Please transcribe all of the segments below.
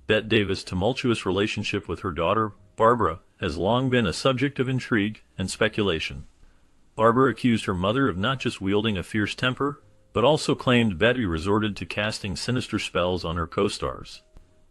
Bette Davis' tumultuous relationship with her daughter, Barbara, has long been a subject of intrigue and speculation. Barbara accused her mother of not just wielding a fierce temper, but also claimed Bette resorted to casting sinister spells on her co-stars.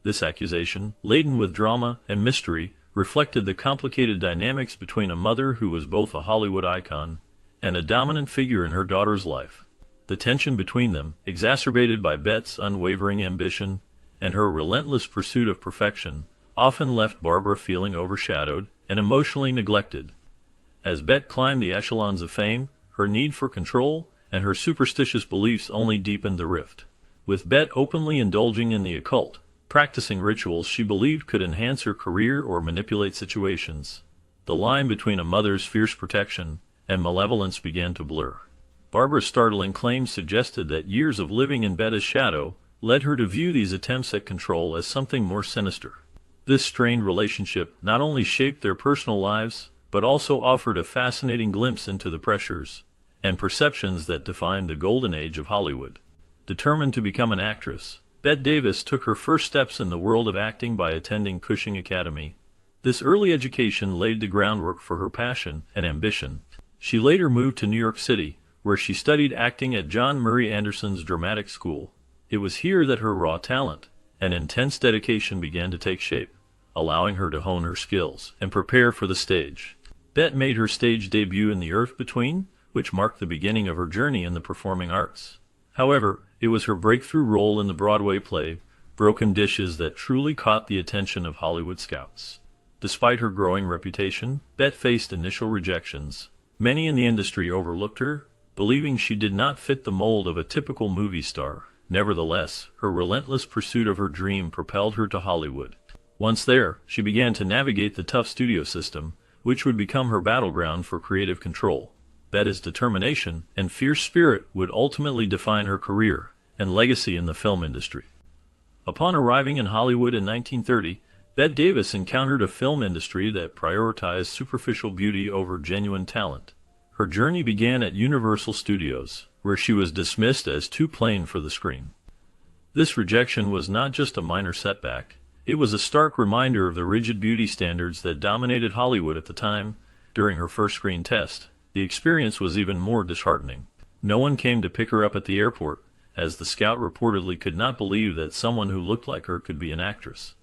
This accusation, laden with drama and mystery, reflected the complicated dynamics between a mother who was both a Hollywood icon and a dominant figure in her daughter's life. The tension between them, exacerbated by Bette's unwavering ambition and her relentless pursuit of perfection, often left Barbara feeling overshadowed and emotionally neglected. As Bette climbed the echelons of fame, her need for control and her superstitious beliefs only deepened the rift. With Bette openly indulging in the occult, practicing rituals she believed could enhance her career or manipulate situations, the line between a mother's fierce protection and malevolence began to blur. Barbara's startling claims suggested that years of living in Bette's shadow led her to view these attempts at control as something more sinister. This strained relationship not only shaped their personal lives, but also offered a fascinating glimpse into the pressures and perceptions that defined the golden age of Hollywood. Determined to become an actress, Bette Davis took her first steps in the world of acting by attending Cushing Academy. This early education laid the groundwork for her passion and ambition. She later moved to New York City, where she studied acting at John Murray Anderson's dramatic school. It was here that her raw talent and intense dedication began to take shape, allowing her to hone her skills and prepare for the stage. Bette made her stage debut in The Earth Between, which marked the beginning of her journey in the performing arts. However, it was her breakthrough role in the Broadway play, Broken Dishes, that truly caught the attention of Hollywood scouts. Despite her growing reputation, Bette faced initial rejections. Many in the industry overlooked her, believing she did not fit the mold of a typical movie star. Nevertheless, her relentless pursuit of her dream propelled her to Hollywood. Once there, she began to navigate the tough studio system, which would become her battleground for creative control. Bette's determination and fierce spirit would ultimately define her career and legacy in the film industry. Upon arriving in Hollywood in 1930, Bette Davis encountered a film industry that prioritized superficial beauty over genuine talent. Her journey began at Universal Studios, where she was dismissed as too plain for the screen. This rejection was not just a minor setback, it was a stark reminder of the rigid beauty standards that dominated Hollywood at the time. During her first screen test, the experience was even more disheartening. No one came to pick her up at the airport, as the scout reportedly could not believe that someone who looked like her could be an actress.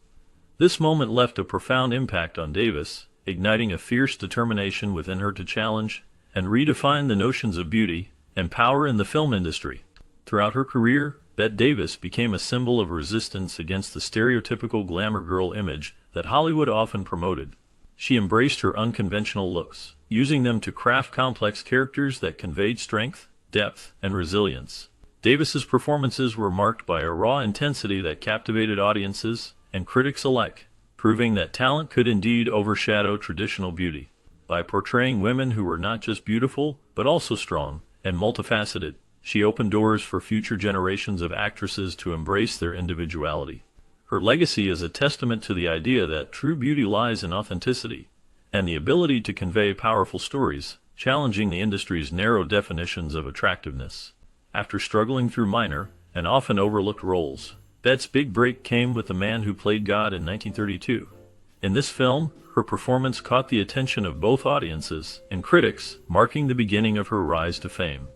This moment left a profound impact on Davis, igniting a fierce determination within her to challenge and redefine the notions of beauty and power in the film industry. Throughout her career, Bette Davis became a symbol of resistance against the stereotypical glamour girl image that Hollywood often promoted. She embraced her unconventional looks, using them to craft complex characters that conveyed strength, depth, and resilience. Davis's performances were marked by a raw intensity that captivated audiences and critics alike, proving that talent could indeed overshadow traditional beauty. By portraying women who were not just beautiful, but also strong and multifaceted, she opened doors for future generations of actresses to embrace their individuality. Her legacy is a testament to the idea that true beauty lies in authenticity and the ability to convey powerful stories, challenging the industry's narrow definitions of attractiveness. After struggling through minor and often overlooked roles, Bette's big break came with The Man Who Played God in 1932. In this film, her performance caught the attention of both audiences and critics, marking the beginning of her rise to fame.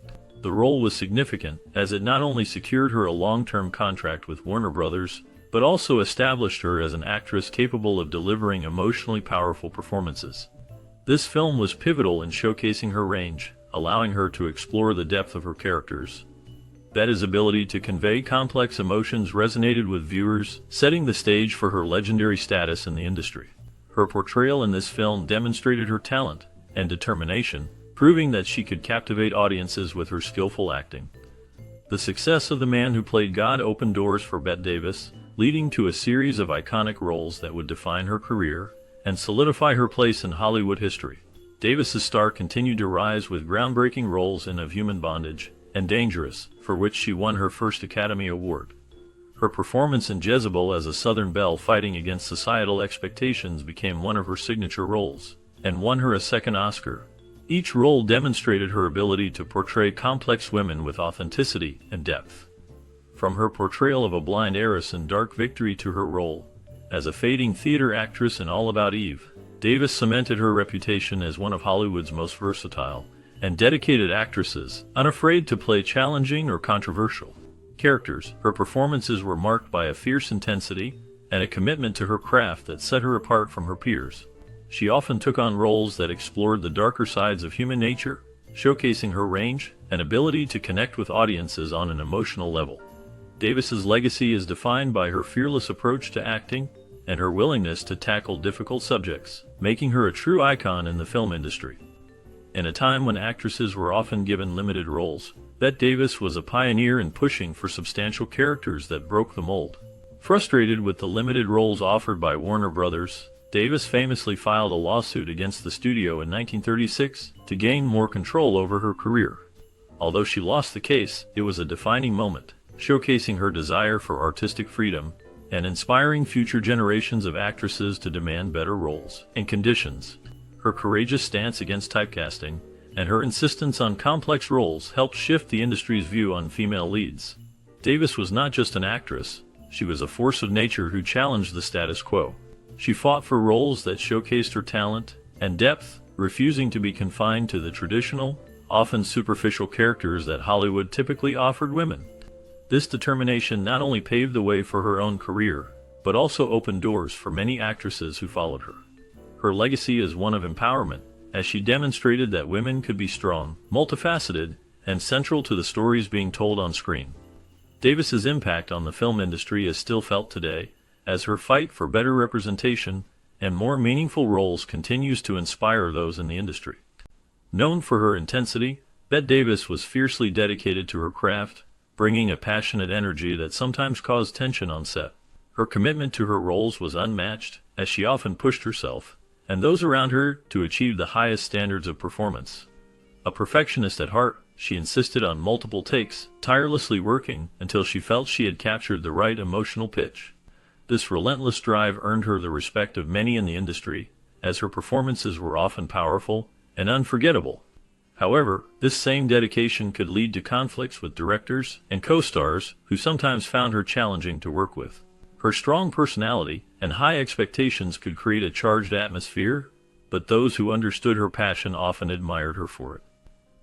The role was significant, as it not only secured her a long-term contract with Warner Brothers, but also established her as an actress capable of delivering emotionally powerful performances. This film was pivotal in showcasing her range, allowing her to explore the depth of her characters. Bette's ability to convey complex emotions resonated with viewers, setting the stage for her legendary status in the industry. Her portrayal in this film demonstrated her talent and determination, proving that she could captivate audiences with her skillful acting. The success of The Man Who Played God opened doors for Bette Davis, leading to a series of iconic roles that would define her career and solidify her place in Hollywood history. Davis's star continued to rise with groundbreaking roles in Of Human Bondage and Dangerous, for which she won her first Academy Award. Her performance in Jezebel as a Southern belle fighting against societal expectations became one of her signature roles, and won her a second Oscar. Each role demonstrated her ability to portray complex women with authenticity and depth. From her portrayal of a blind heiress in Dark Victory to her role As a fading theater actress in All About Eve, Davis cemented her reputation as one of Hollywood's most versatile and dedicated actresses, unafraid to play challenging or controversial characters. Her performances were marked by a fierce intensity and a commitment to her craft that set her apart from her peers. She often took on roles that explored the darker sides of human nature, showcasing her range and ability to connect with audiences on an emotional level. Davis's legacy is defined by her fearless approach to acting and her willingness to tackle difficult subjects, making her a true icon in the film industry. In a time when actresses were often given limited roles, Bette Davis was a pioneer in pushing for substantial characters that broke the mold. Frustrated with the limited roles offered by Warner Brothers, Davis famously filed a lawsuit against the studio in 1936 to gain more control over her career. Although she lost the case, it was a defining moment, showcasing her desire for artistic freedom and inspiring future generations of actresses to demand better roles and conditions. Her courageous stance against typecasting and her insistence on complex roles helped shift the industry's view on female leads. Davis was not just an actress, she was a force of nature who challenged the status quo. She fought for roles that showcased her talent and depth, refusing to be confined to the traditional, often superficial characters that Hollywood typically offered women. This determination not only paved the way for her own career, but also opened doors for many actresses who followed her. Her legacy is one of empowerment, as she demonstrated that women could be strong, multifaceted, and central to the stories being told on screen. Davis's impact on the film industry is still felt today, as her fight for better representation and more meaningful roles continues to inspire those in the industry. Known for her intensity, Bette Davis was fiercely dedicated to her craft, bringing a passionate energy that sometimes caused tension on set. Her commitment to her roles was unmatched, as she often pushed herself and those around her to achieve the highest standards of performance. A perfectionist at heart, she insisted on multiple takes, tirelessly working until she felt she had captured the right emotional pitch. This relentless drive earned her the respect of many in the industry, as her performances were often powerful and unforgettable. However, this same dedication could lead to conflicts with directors and co-stars who sometimes found her challenging to work with. Her strong personality and high expectations could create a charged atmosphere, but those who understood her passion often admired her for it.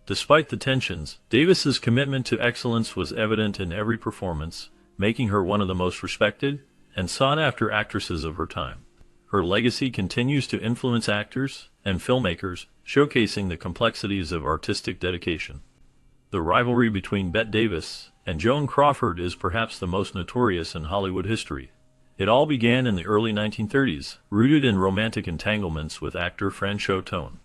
Despite the tensions, Davis's commitment to excellence was evident in every performance, making her one of the most respected and sought-after actresses of her time. Her legacy continues to influence actors and filmmakers, showcasing the complexities of artistic dedication. The rivalry between Bette Davis and Joan Crawford is perhaps the most notorious in Hollywood history. It all began in the early 1930s, rooted in romantic entanglements with actor Franchot Tone.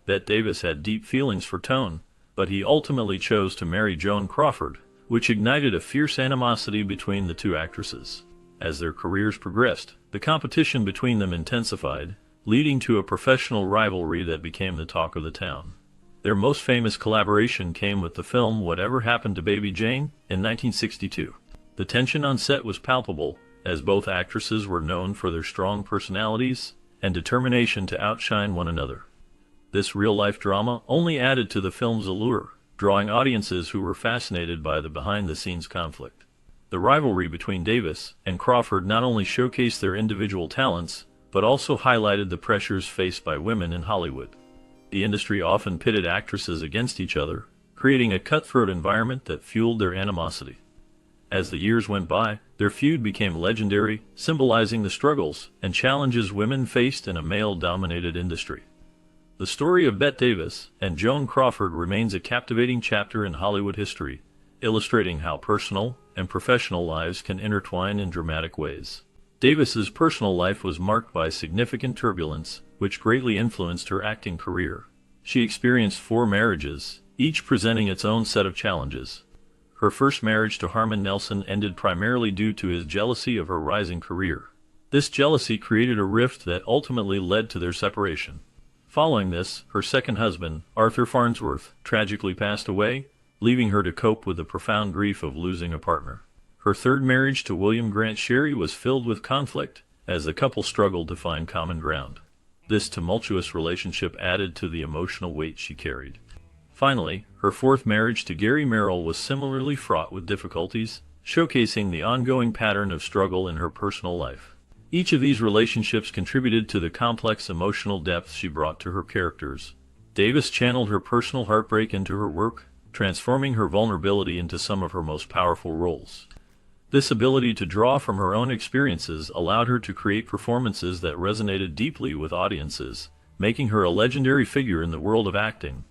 Bette Davis had deep feelings for Tone, but he ultimately chose to marry Joan Crawford, which ignited a fierce animosity between the two actresses. As their careers progressed, the competition between them intensified, leading to a professional rivalry that became the talk of the town. Their most famous collaboration came with the film Whatever Happened to Baby Jane in 1962. The tension on set was palpable, as both actresses were known for their strong personalities and determination to outshine one another. This real-life drama only added to the film's allure, drawing audiences who were fascinated by the behind-the-scenes conflict. The rivalry between Davis and Crawford not only showcased their individual talents, but also highlighted the pressures faced by women in Hollywood. The industry often pitted actresses against each other, creating a cutthroat environment that fueled their animosity. As the years went by, their feud became legendary, symbolizing the struggles and challenges women faced in a male-dominated industry. The story of Bette Davis and Joan Crawford remains a captivating chapter in Hollywood history, illustrating how personal and professional lives can intertwine in dramatic ways. Davis's personal life was marked by significant turbulence, which greatly influenced her acting career. She experienced 4 marriages, each presenting its own set of challenges. Her first marriage to Harmon Nelson ended primarily due to his jealousy of her rising career. This jealousy created a rift that ultimately led to their separation. Following this, her second husband, Arthur Farnsworth, tragically passed away, leaving her to cope with the profound grief of losing a partner. Her third marriage to William Grant Sherry was filled with conflict, as the couple struggled to find common ground. This tumultuous relationship added to the emotional weight she carried. Finally, her fourth marriage to Gary Merrill was similarly fraught with difficulties, showcasing the ongoing pattern of struggle in her personal life. Each of these relationships contributed to the complex emotional depth she brought to her characters. Davis channeled her personal heartbreak into her work, transforming her vulnerability into some of her most powerful roles. This ability to draw from her own experiences allowed her to create performances that resonated deeply with audiences, making her a legendary figure in the world of acting.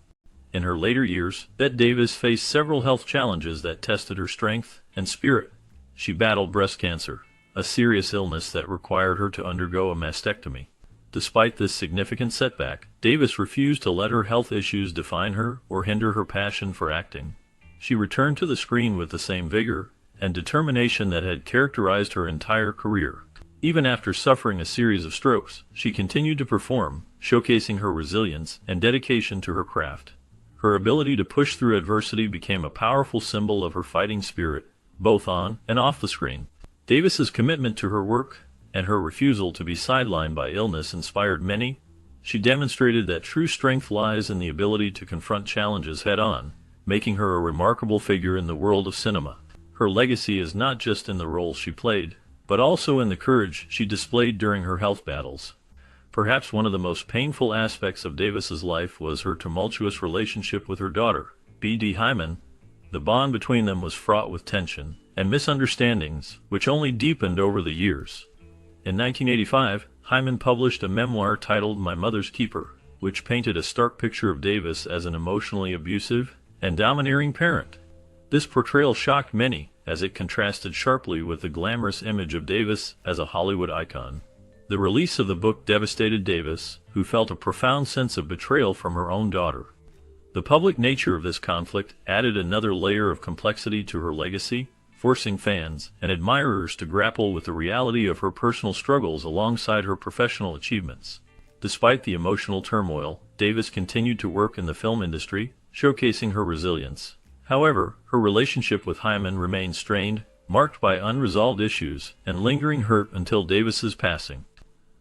In her later years, Bette Davis faced several health challenges that tested her strength and spirit. She battled breast cancer, a serious illness that required her to undergo a mastectomy. Despite this significant setback, Davis refused to let her health issues define her or hinder her passion for acting. She returned to the screen with the same vigor and determination that had characterized her entire career. Even after suffering a series of strokes, she continued to perform, showcasing her resilience and dedication to her craft. Her ability to push through adversity became a powerful symbol of her fighting spirit, both on and off the screen. Davis's commitment to her work and her refusal to be sidelined by illness inspired many. She demonstrated that true strength lies in the ability to confront challenges head-on, making her a remarkable figure in the world of cinema. Her legacy is not just in the roles she played, but also in the courage she displayed during her health battles. Perhaps one of the most painful aspects of Davis's life was her tumultuous relationship with her daughter, Bette Davis. The bond between them was fraught with tension and misunderstandings, which only deepened over the years. In 1985, Hyman published a memoir titled My Mother's Keeper, which painted a stark picture of Davis as an emotionally abusive and domineering parent. This portrayal shocked many, as it contrasted sharply with the glamorous image of Davis as a Hollywood icon. The release of the book devastated Davis, who felt a profound sense of betrayal from her own daughter. The public nature of this conflict added another layer of complexity to her legacy, forcing fans and admirers to grapple with the reality of her personal struggles alongside her professional achievements. Despite the emotional turmoil, Davis continued to work in the film industry, showcasing her resilience. However, her relationship with Hyman remained strained, marked by unresolved issues and lingering hurt until Davis's passing.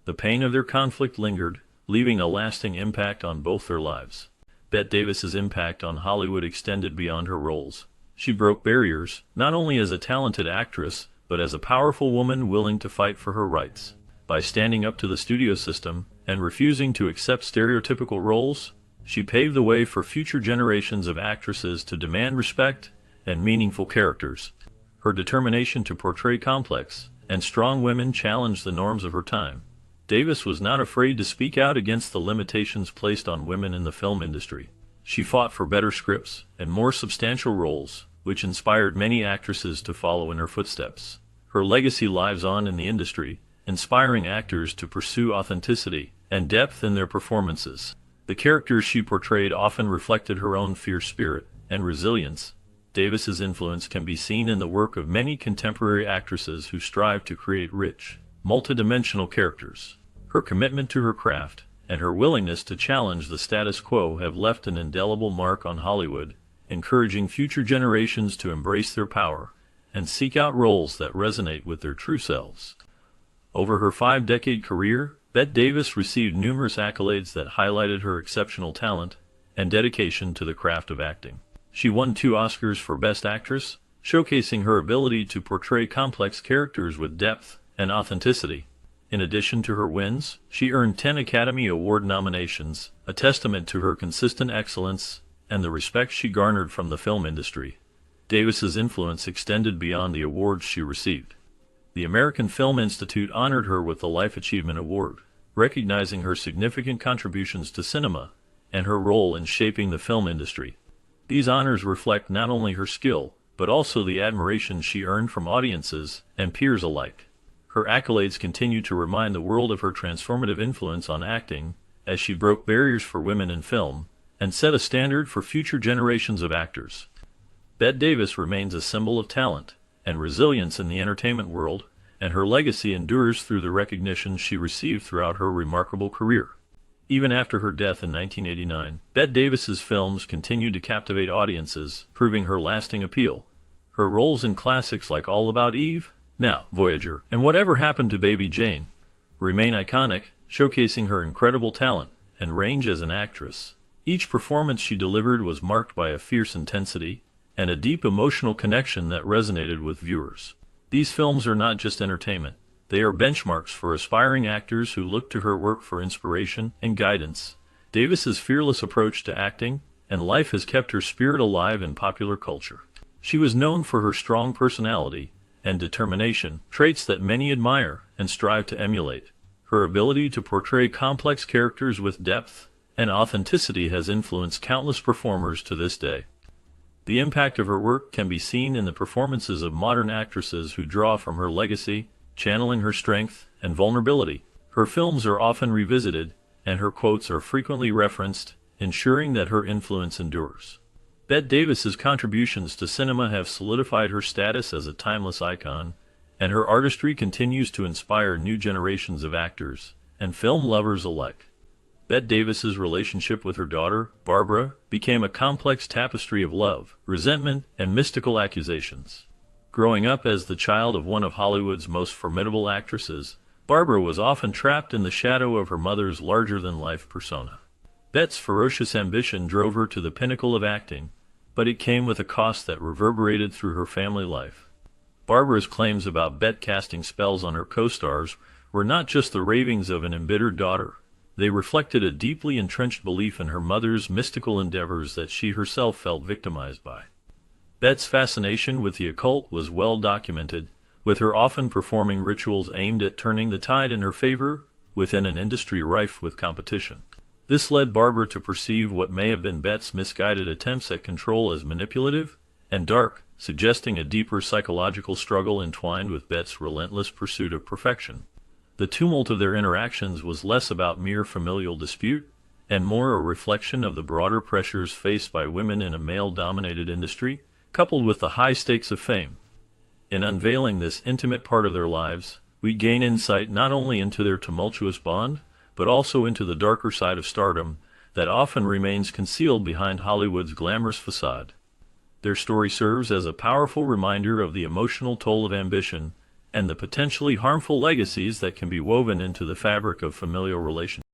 The pain of their conflict lingered, leaving a lasting impact on both their lives. Bette Davis's impact on Hollywood extended beyond her roles. She broke barriers, not only as a talented actress, but as a powerful woman willing to fight for her rights. By standing up to the studio system and refusing to accept stereotypical roles, she paved the way for future generations of actresses to demand respect and meaningful characters. Her determination to portray complex and strong women challenged the norms of her time. Davis was not afraid to speak out against the limitations placed on women in the film industry. She fought for better scripts and more substantial roles, which inspired many actresses to follow in her footsteps. Her legacy lives on in the industry, inspiring actors to pursue authenticity and depth in their performances. The characters she portrayed often reflected her own fierce spirit and resilience. Davis's influence can be seen in the work of many contemporary actresses who strive to create rich, multidimensional characters. Her commitment to her craft and her willingness to challenge the status quo have left an indelible mark on Hollywood, encouraging future generations to embrace their power and seek out roles that resonate with their true selves. Over her 5-decade career, Bette Davis received numerous accolades that highlighted her exceptional talent and dedication to the craft of acting. She won 2 Oscars for Best Actress, showcasing her ability to portray complex characters with depth and authenticity. In addition to her wins, she earned 10 Academy Award nominations, a testament to her consistent excellence and the respect she garnered from the film industry. Davis's influence extended beyond the awards she received. The American Film Institute honored her with the Life Achievement Award, recognizing her significant contributions to cinema and her role in shaping the film industry. These honors reflect not only her skill, but also the admiration she earned from audiences and peers alike. Her accolades continue to remind the world of her transformative influence on acting, as she broke barriers for women in film and set a standard for future generations of actors. Bette Davis remains a symbol of talent and resilience in the entertainment world, and her legacy endures through the recognition she received throughout her remarkable career. Even after her death in 1989, Bette Davis's films continued to captivate audiences, proving her lasting appeal. Her roles in classics like All About Eve, Now, Voyager, and Whatever Happened to Baby Jane remain iconic, showcasing her incredible talent and range as an actress. Each performance she delivered was marked by a fierce intensity and a deep emotional connection that resonated with viewers. These films are not just entertainment. They are benchmarks for aspiring actors who look to her work for inspiration and guidance. Davis's fearless approach to acting and life has kept her spirit alive in popular culture. She was known for her strong personality and determination, traits that many admire and strive to emulate. Her ability to portray complex characters with depth and authenticity has influenced countless performers to this day. The impact of her work can be seen in the performances of modern actresses who draw from her legacy, channeling her strength and vulnerability. Her films are often revisited, and her quotes are frequently referenced, ensuring that her influence endures. Bette Davis's contributions to cinema have solidified her status as a timeless icon, and her artistry continues to inspire new generations of actors and film lovers alike. Bette Davis's relationship with her daughter, Barbara, became a complex tapestry of love, resentment, and mystical accusations. Growing up as the child of one of Hollywood's most formidable actresses, Barbara was often trapped in the shadow of her mother's larger-than-life persona. Bette's ferocious ambition drove her to the pinnacle of acting, but it came with a cost that reverberated through her family life. Barbara's claims about Bette casting spells on her co-stars were not just the ravings of an embittered daughter. They reflected a deeply entrenched belief in her mother's mystical endeavors that she herself felt victimized by. Bette's fascination with the occult was well documented, with her often performing rituals aimed at turning the tide in her favor within an industry rife with competition. This led Barbara to perceive what may have been Bette's misguided attempts at control as manipulative and dark, suggesting a deeper psychological struggle entwined with Bette's relentless pursuit of perfection. The tumult of their interactions was less about mere familial dispute and more a reflection of the broader pressures faced by women in a male-dominated industry, coupled with the high stakes of fame. In unveiling this intimate part of their lives, we gain insight not only into their tumultuous bond, but also into the darker side of stardom that often remains concealed behind Hollywood's glamorous facade. Their story serves as a powerful reminder of the emotional toll of ambition and the potentially harmful legacies that can be woven into the fabric of familial relationships.